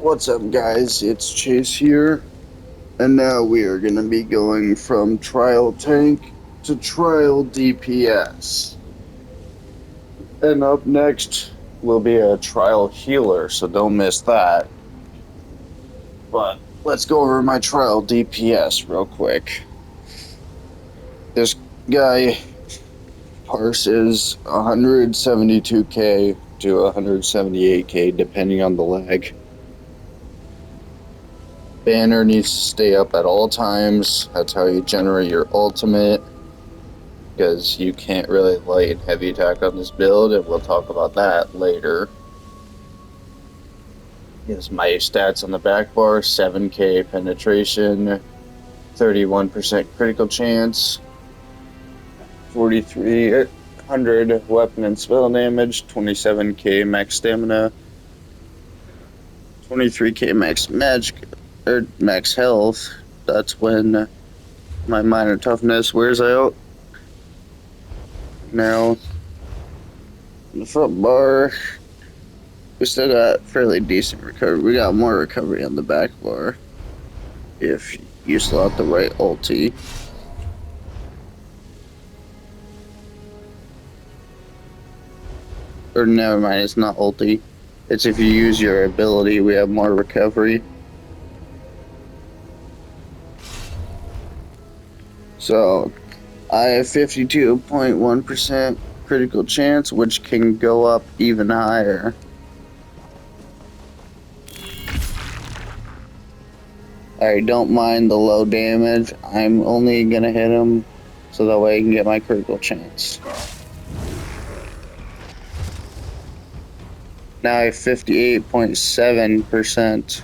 What's up, guys? It's Chase here, and now we are going to be going from Trial Tank to Trial DPS. And up next will be a Trial Healer, so don't miss that. But let's go over my Trial DPS real quick. This guy parses 172k to 178k depending on the lag. Banner needs to stay up at all times. That's how you generate your ultimate, because you can't really light heavy attack on this build, and we'll talk about that later. Here's my stats on the back bar: 7k penetration, 31% critical chance, 4300 weapon and spell damage, 27k max stamina, 23k max magic or max health. That's when my minor toughness wears out. Now, in the front bar, we still got fairly decent recovery. We got more recovery on the back bar if you slot the right ulti. Or never mind, it's not ulti. It's if you use your ability, we have more recovery. So, I have 52.1% critical chance, which can go up even higher. I don't mind the low damage. I'm only gonna hit him so that way I can get my critical chance. Now I have 58.7%.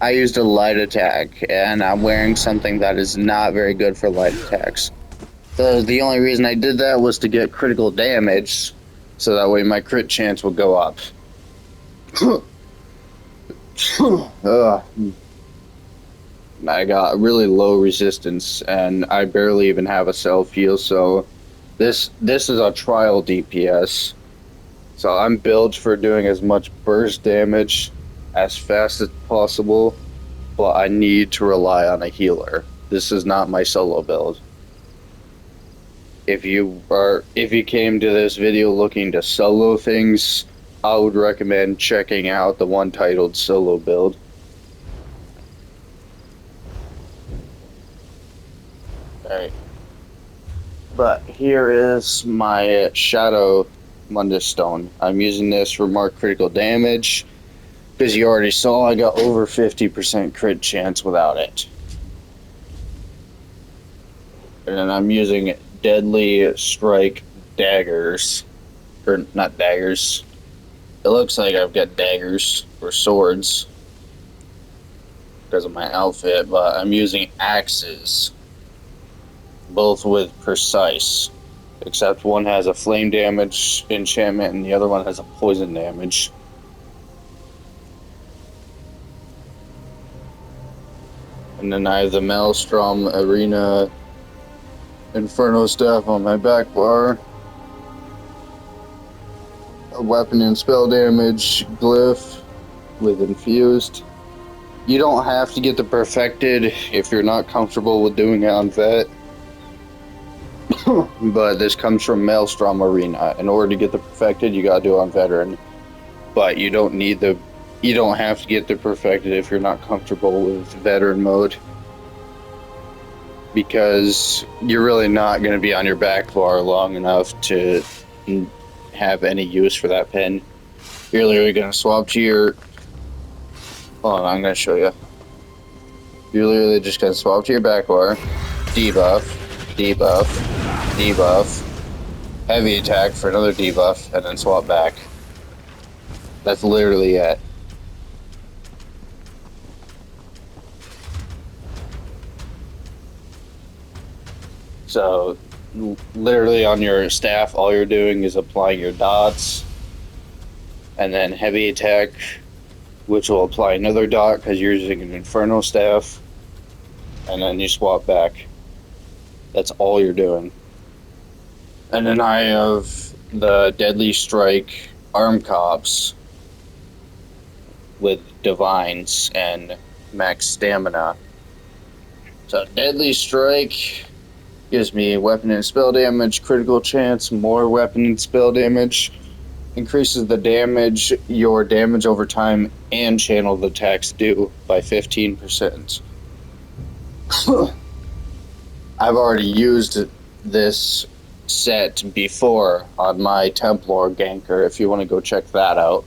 I used a light attack, and I'm wearing something that is not very good for light attacks. The only reason I did that was to get critical damage, so that way my crit chance will go up. I got really low resistance, and I barely even have a self-heal, so this is a trial DPS. So I'm built for doing as much burst damage as fast as possible, but I need to rely on a healer. This is not my solo build. If you came to this video looking to solo things, I would recommend checking out the one titled solo build. Alright. But here is my Shadow Mundus Stone. I'm using this for more critical damage, because you already saw I got over 50% crit chance without it. And then I'm using Deadly Strike daggers. Or not daggers. It looks like I've got daggers or swords because of my outfit, but I'm using axes. Both with precise. Except one has a flame damage enchantment and the other one has a poison damage. And then I have the Maelstrom Arena Inferno Staff on my back bar. A weapon and spell damage glyph with infused. You don't have to get the perfected if you're not comfortable with doing it on vet. But this comes from Maelstrom Arena. In order to get the perfected, you gotta do it on veteran. But you don't have to get the perfected if you're not comfortable with veteran mode, because you're really not going to be on your back bar long enough to have any use for that pin. You're literally going to swap to your... Hold on, I'm going to show you. You're literally just going to swap to your back bar, debuff, debuff, debuff, heavy attack for another debuff, and then swap back. That's literally it. So, literally on your staff, all you're doing is applying your dots, and then heavy attack, which will apply another dot because you're using an Inferno staff, and then you swap back. That's all you're doing. And then I have the Deadly Strike Arm Cops with Divines and Max Stamina. So Deadly Strike gives me weapon and spell damage, critical chance, more weapon and spell damage, increases the damage your damage over time and channeled attacks do by 15%. I've already used this set before on my Templar ganker if you want to go check that out.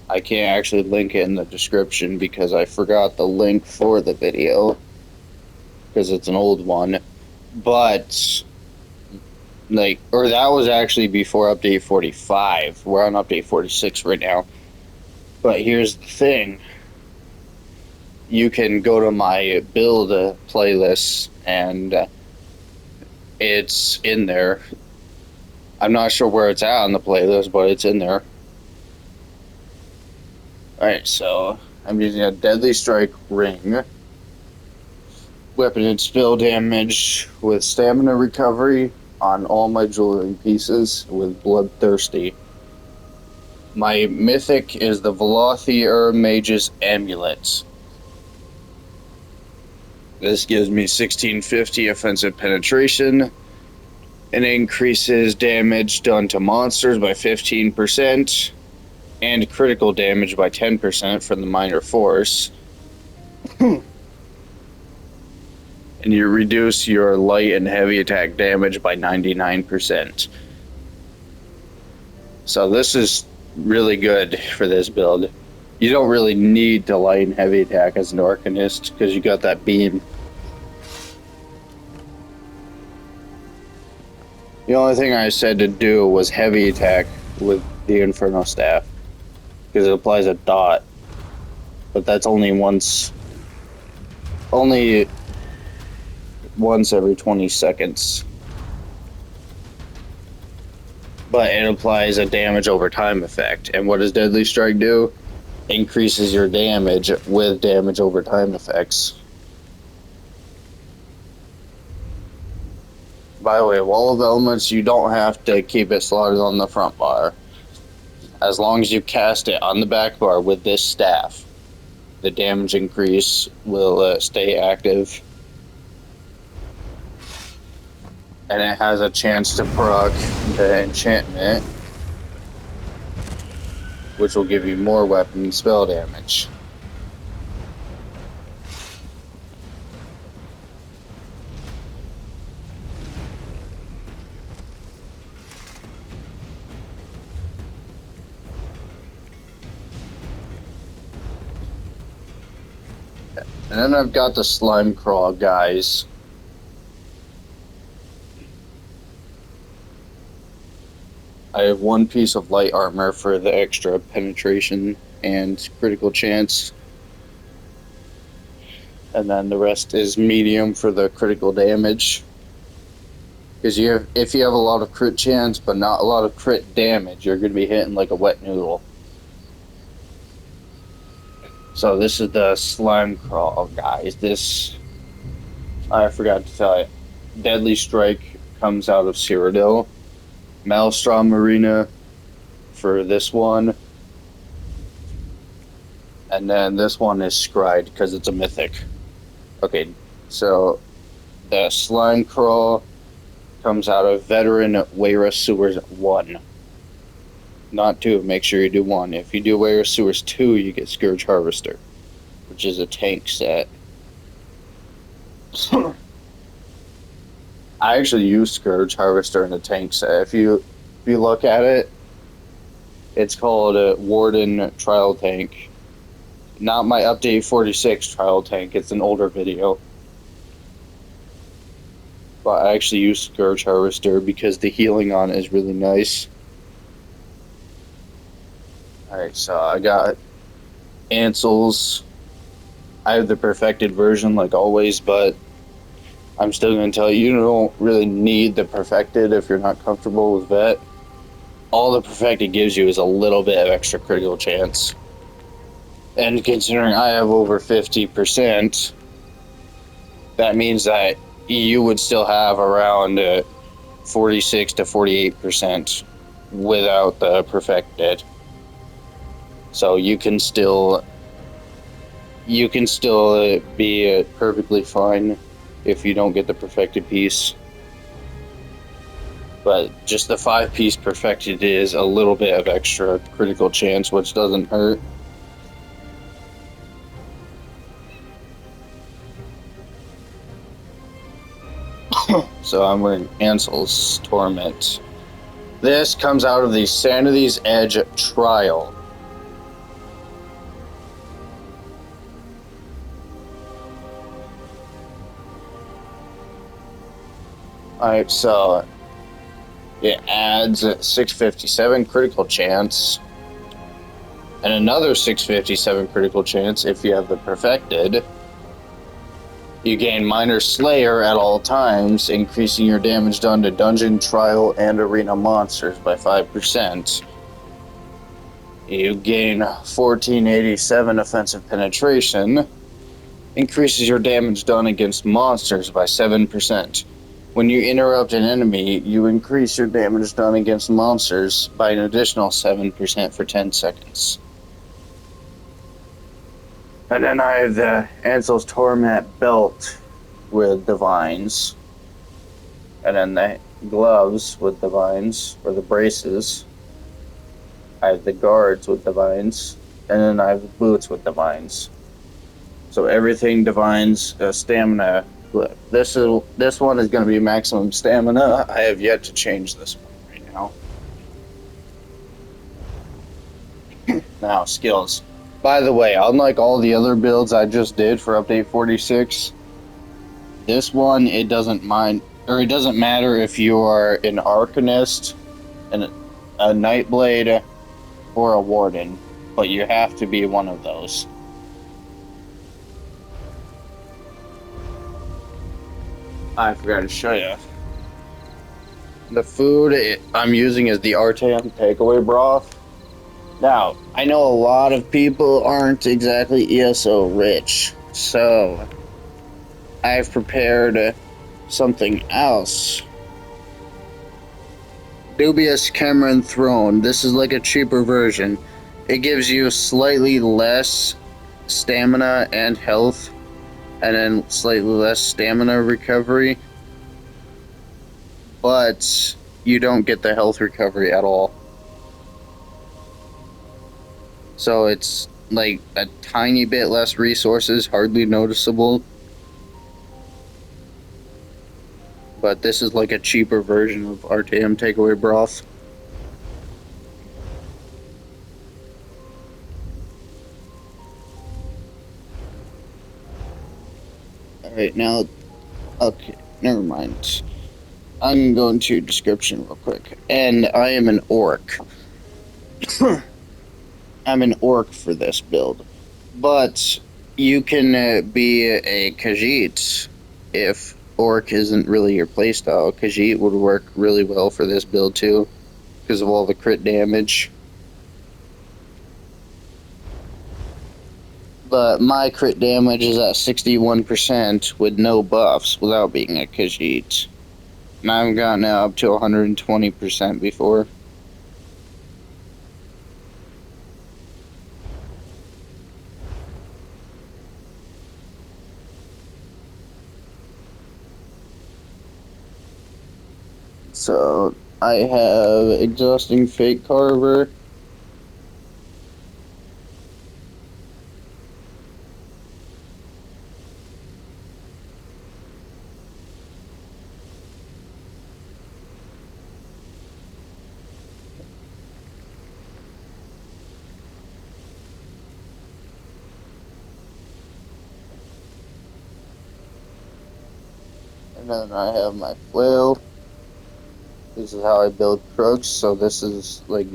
I can't actually link it in the description because I forgot the link for the video because it's an old one. But that was actually before update 45. We're on update 46 right now. But here's the thing. You can go to my build playlist and it's in there. I'm not sure where it's at on the playlist, but it's in there. Alright, so I'm using a Deadly Strike ring. Weapon and spell damage with stamina recovery on all my jewelry pieces with Bloodthirsty. My mythic is the Velothi Mage's Amulet. This gives me 1650 offensive penetration and increases damage done to monsters by 15% and critical damage by 10% from the minor force. And you reduce your light and heavy attack damage by 99%. So this is really good for this build. You don't really need to light and heavy attack as an Arcanist because you got that beam. The only thing I said to do was heavy attack with the Inferno Staff because it applies a dot, but that's only once every 20 seconds. But it applies a damage over time effect. And what does Deadly Strike do? Increases your damage with damage over time effects. By the way, Wall of Elements, you don't have to keep it slotted on the front bar. As long as you cast it on the back bar with this staff, the damage increase will stay active. And it has a chance to proc the enchantment, which will give you more weapon and spell damage. And then I've got the Slime Crawl guys. I have one piece of light armor for the extra penetration and critical chance. And then the rest is medium for the critical damage. Because if you have a lot of crit chance but not a lot of crit damage, you're going to be hitting like a wet noodle. So this is the Slime Crawl, guys. This, I forgot to tell you, Deadly Strike comes out of Cyrodiil. Maelstrom Arena for this one. And then this one is Scryed because it's a mythic. Okay, so the Slime Crawl comes out of Veteran Wayra Sewers 1. Not 2, make sure you do 1. If you do Wayra Sewers 2, you get Scourge Harvester, which is a tank set. I actually use Scourge Harvester in a tank set. If you look at it, it's called a Warden Trial Tank. Not my update 46 trial tank, it's an older video. But I actually use Scourge Harvester because the healing on it is really nice. Alright, so I got Ansel's. I have the perfected version like always, but I'm still going to tell you, you don't really need the perfected if you're not comfortable with Vet. All the perfected gives you is a little bit of extra critical chance. And considering I have over 50%, that means that you would still have around 46 to 48% without the perfected. So you can still be perfectly fine if you don't get the perfected piece. But just the 5-piece perfected is a little bit of extra critical chance, which doesn't hurt. So I'm wearing Ansel's Torment. This comes out of the Sanity's Edge trial. Alright, so it adds 657 critical chance and another 657 critical chance if you have the perfected. You gain Minor Slayer at all times, increasing your damage done to dungeon, trial, and arena monsters by 5%. You gain 1487 offensive penetration, increases your damage done against monsters by 7%. When you interrupt an enemy, you increase your damage done against monsters by an additional 7% for 10 seconds. And then I have the Ansel's Torment belt with divines. And then the gloves with divines, or the braces. I have the guards with divines. And then I have the boots with divines. So everything divines stamina. This one is going to be maximum stamina. I have yet to change this one right now. Now, skills. By the way, unlike all the other builds I just did for update 46, this one, it doesn't matter if you are an Arcanist, a Nightblade, or a Warden, but you have to be one of those. I forgot to show you. The food I'm using is the Artyom takeaway broth. Now, I know a lot of people aren't exactly ESO rich, so I've prepared something else. Dubious Cameron Throne. This is like a cheaper version. It gives you slightly less stamina and health, and then slightly less stamina recovery, but you don't get the health recovery at all. So it's like a tiny bit less resources, hardly noticeable. But this is like a cheaper version of Artyom takeaway broth. Alright, now, okay, never mind. I'm going to description real quick. And I am an orc. I'm an orc for this build. But you can be a Khajiit if orc isn't really your playstyle. Khajiit would work really well for this build too, because of all the crit damage. But my crit damage is at 61% with no buffs without being a Khajiit. And I've gotten it up to 120% before. So I have Exhausting Fate Carver. And then I have my flail. This is how I build crooks, so this is one of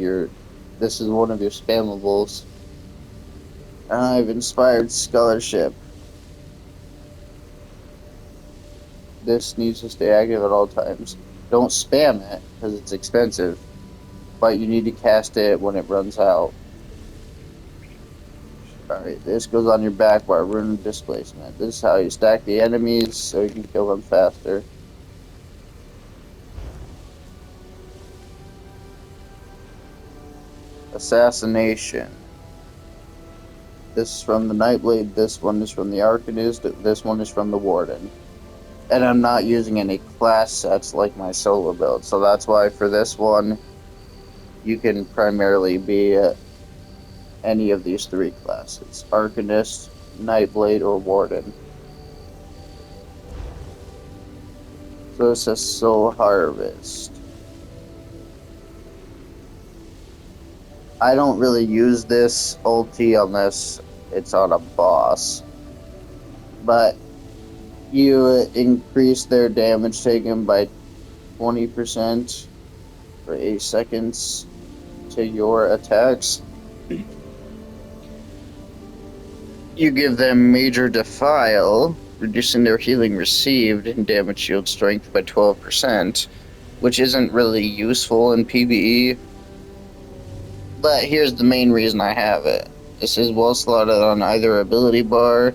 your spammables. And I've Inspired Scholarship. This needs to stay active at all times. Don't spam it, because it's expensive. But you need to cast it when it runs out. Alright, this goes on your back bar, rune displacement. This is how you stack the enemies so you can kill them faster. Assassination. This is from the Nightblade, this one is from the Arcanist, this one is from the Warden. And I'm not using any class sets like my solo build, so that's why for this one, you can primarily be any of these three classes. Arcanist, Nightblade, or Warden. So this is Soul Harvest. I don't really use this ulti unless it's on a boss. But you increase their damage taken by 20% for 8 seconds to your attacks. You give them Major Defile, reducing their healing received and damage shield strength by 12%, which isn't really useful in PvE. But here's the main reason I have it. This is well slotted on either ability bar.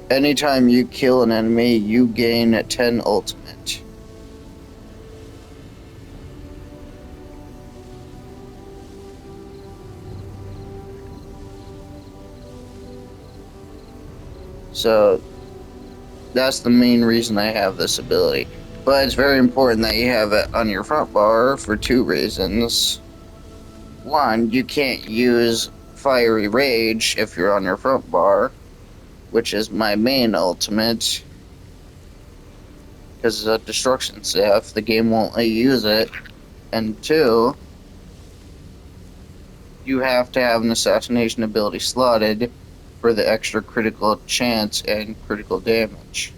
Anytime you kill an enemy, you gain 10 ultimate. So that's the main reason I have this ability. But it's very important that you have it on your front bar for 2 reasons. One, you can't use Fiery Rage if you're on your front bar, which is my main ultimate. Because it's a destruction staff, the game won't let you use it. And 2, you have to have an assassination ability slotted for the extra critical chance and critical damage.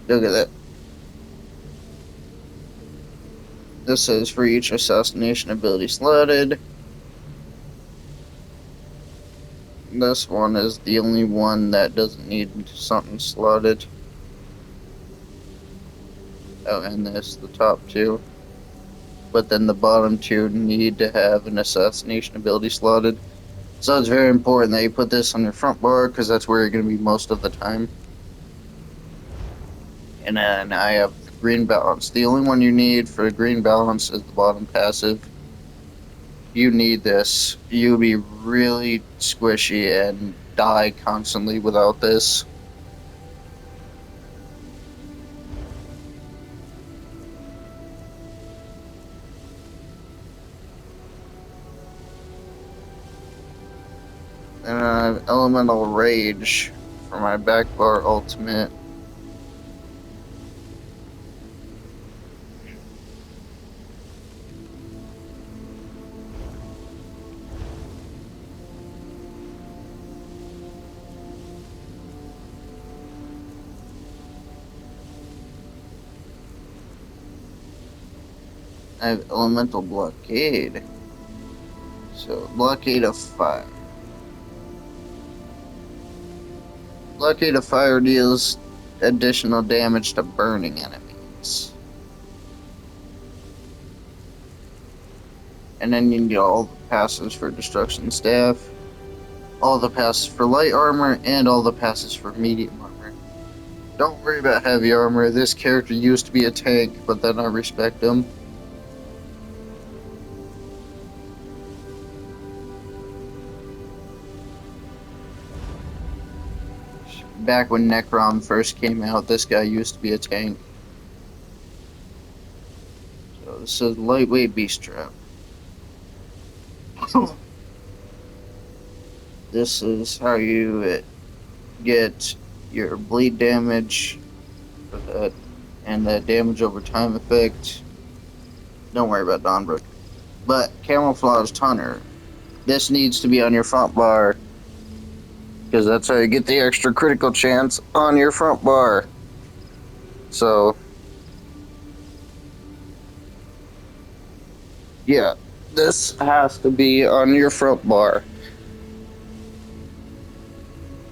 Look at that. This is for each assassination ability slotted. This one is the only one that doesn't need something slotted. Oh, and this, the top 2. But then the bottom 2 need to have an assassination ability slotted. So it's very important that you put this on your front bar, because that's where you're going to be most of the time. And then I have the green balance. The only one you need for green balance is the bottom passive. You need this. You'll be really squishy and die constantly without this. And I have Elemental Rage for my back bar ultimate. I have Elemental Blockade. So, Blockade of Fire. Blockade of Fire deals additional damage to burning enemies. And then you need all the passes for Destruction Staff, all the passes for Light Armor, and all the passes for Medium Armor. Don't worry about Heavy Armor. This character used to be a tank, but then I respect him. Back when Necrom first came out, this guy used to be a tank. So this is Lightweight Beast Trap. This is how you get your bleed damage for that, and the damage over time effect. Don't worry about Dawnbrook. But Camouflaged Hunter. This needs to be on your front bar, because that's how you get the extra critical chance on your front bar. So, yeah, this has to be on your front bar.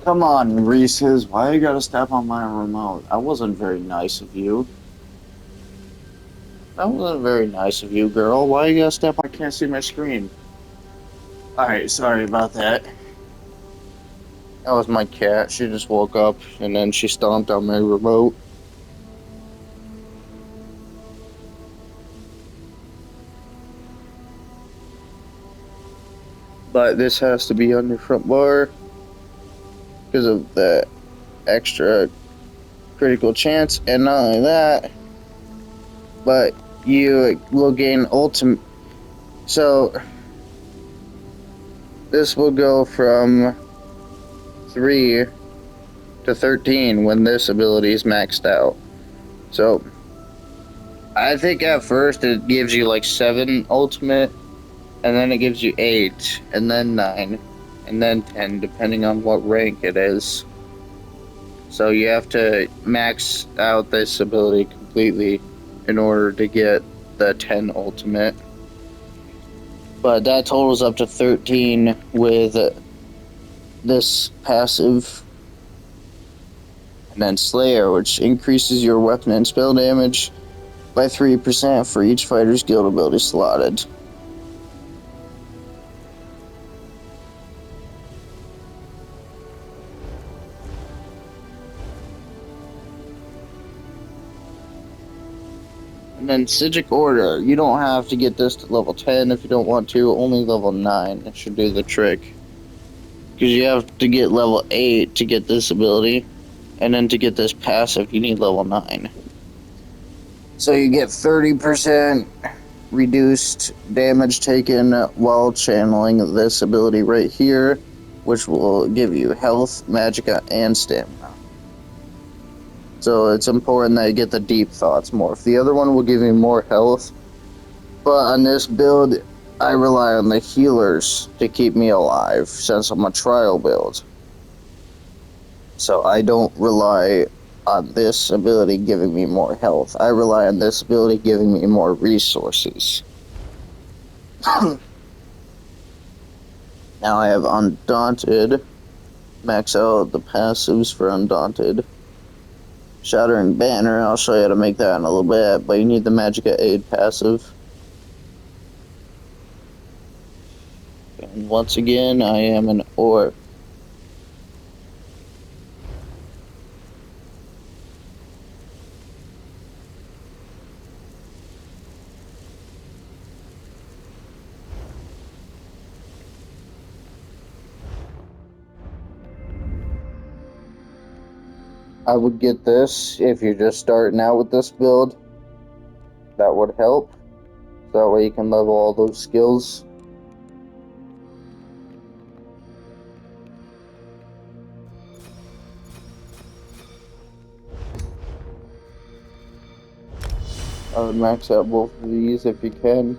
Come on, Reese's, why you gotta step on my remote? That wasn't very nice of you. That wasn't very nice of you, girl. Why you gotta step on? I can't see my screen. Alright, sorry about that. That was my cat. She just woke up and then she stomped on my remote. But this has to be on your front bar because of the extra critical chance. And not only that, but you will gain ultimate. So this will go from 3 to 13 when this ability is maxed out. So I think at first it gives you like 7 ultimate, and then it gives you 8, and then 9, and then 10, depending on what rank it is. So you have to max out this ability completely in order to get the 10 ultimate. But that totals up to 13 with this passive. And then Slayer, which increases your weapon and spell damage by 3% for each fighter's guild ability slotted. And then Psijic Order, you don't have to get this to level 10 if you don't want to, only level 9 it should do the trick. Because you have to get level 8 to get this ability, and then to get this passive you need level 9. So you get 30% reduced damage taken while channeling this ability right here, which will give you health, magicka, and stamina. So it's important that you get the deep thoughts more. The other one will give you more health, but on this build, I rely on the healers to keep me alive since I'm a trial build. So I don't rely on this ability giving me more health. I rely on this ability giving me more resources. Now I have Undaunted. Max out the passives for Undaunted. Shattering Banner, I'll show you how to make that in a little bit, but you need the Magicka Aid passive. And once again, I am an orc. I would get this if you're just starting out with this build. That would help. So that way you can level all those skills. I would max out both of these if you can.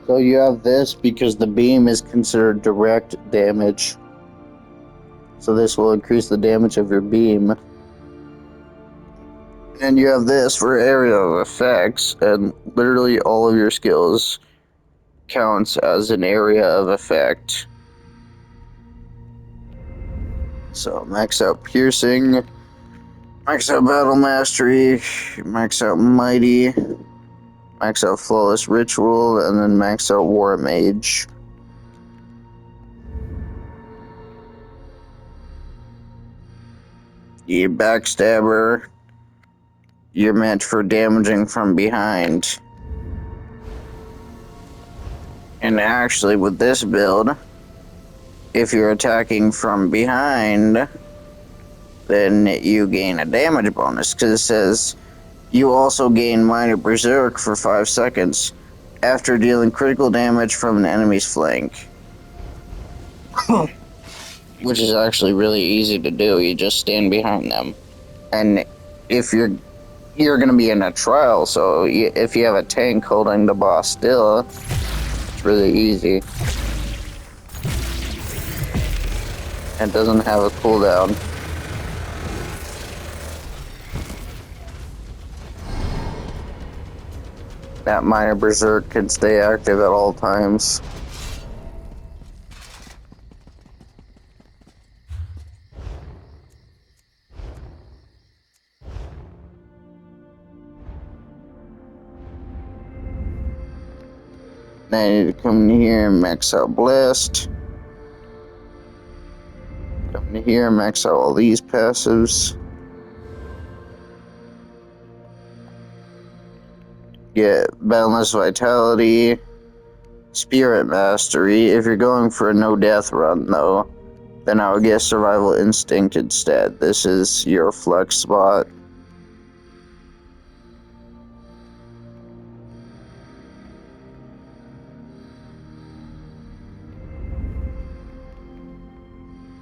So you have this because the beam is considered direct damage. So this will increase the damage of your beam. And you have this for area of effects, and literally all of your skills counts as an area of effect. So max out piercing, max out battle mastery, max out mighty, max out flawless ritual, and then max out war mage. You backstabber, you're meant for damaging from behind. And actually with this build, if you're attacking from behind, then you gain a damage bonus, because it says You also gain Minor Berserk for 5 seconds after dealing critical damage from an enemy's flank. Which is actually really easy to do. You just stand behind them. And if you're going to be in a trial, so if you have a tank holding the boss still, it's really easy. It doesn't have a cooldown. That Minor Berserk can stay active at all times. Now I need to come in here and max out Blast. Come in here and max out all these passives. Get Boundless Vitality, Spirit Mastery. If you're going for a no-death run, though, then I would get Survival Instinct instead. This is your flex spot.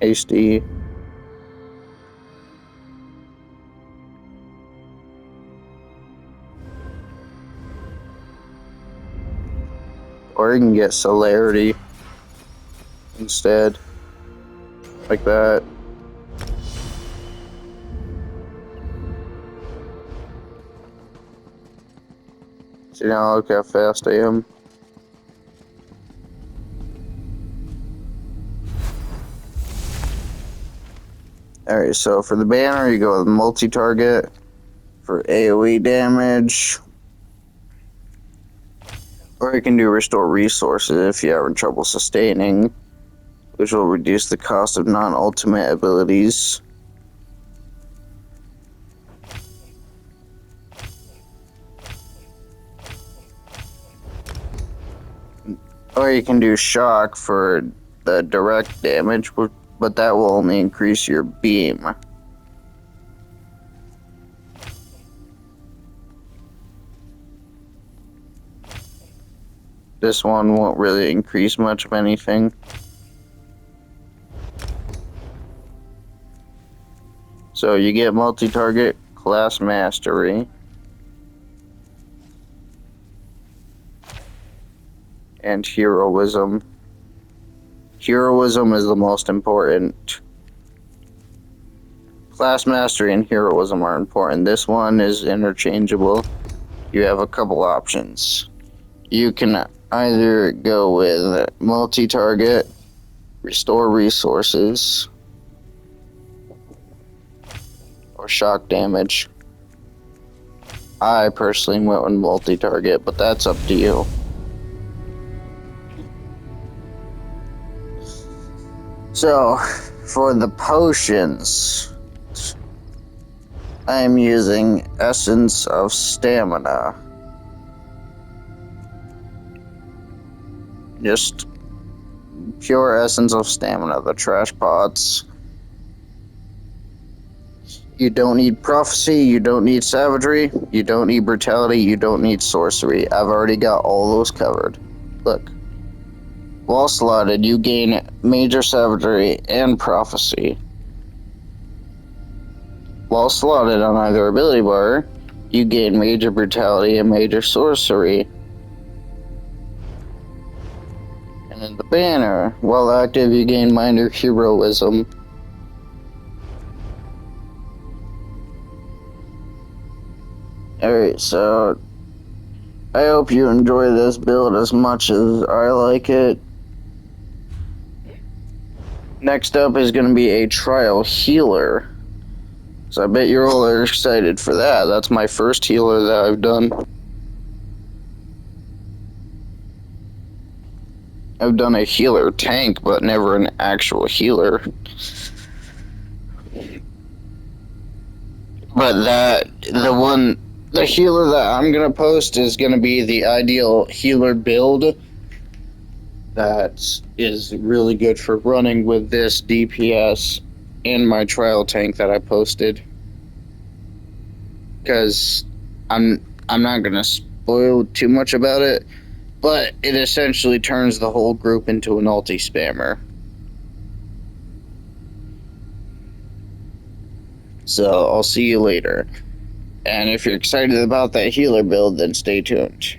HD. Or you can get Celerity instead. Like that. See now, look how fast I am. Alright, so for the banner, you go with multi-target for AoE damage. Or you can do Restore Resources if you're having trouble sustaining, which will reduce the cost of non-ultimate abilities. Or you can do Shock for the direct damage, but that will only increase your beam. This one won't really increase much of anything. So you get multi-target, class mastery, and heroism. Heroism is the most important. Class mastery and heroism are important. This one is interchangeable. You have a couple options. You can either go with multi-target, restore resources, or shock damage. I personally went with multi-target, but that's up to you. So, for the potions, I'm using Essence of Stamina. Just pure Essence of Stamina, the trash pots. You don't need Prophecy, you don't need Savagery, you don't need Brutality, you don't need Sorcery. I've already got all those covered. Look. While slotted, you gain Major Savagery and Prophecy. While slotted on either ability bar, you gain Major Brutality and Major Sorcery. And in the banner, while active, you gain Minor Heroism. Alright, so I hope you enjoy this build as much as I like it. Next up is going to be a trial healer. So I bet you all are excited for that. That's my first healer that I've done. I've done a healer tank, but never an actual healer. But the healer that I'm gonna post is gonna be the ideal healer build that is really good for running with this DPS and my trial tank that I posted. Because I'm not gonna spoil too much about it, but it essentially turns the whole group into an ulti spammer. So I'll see you later. And if you're excited about that healer build, then stay tuned.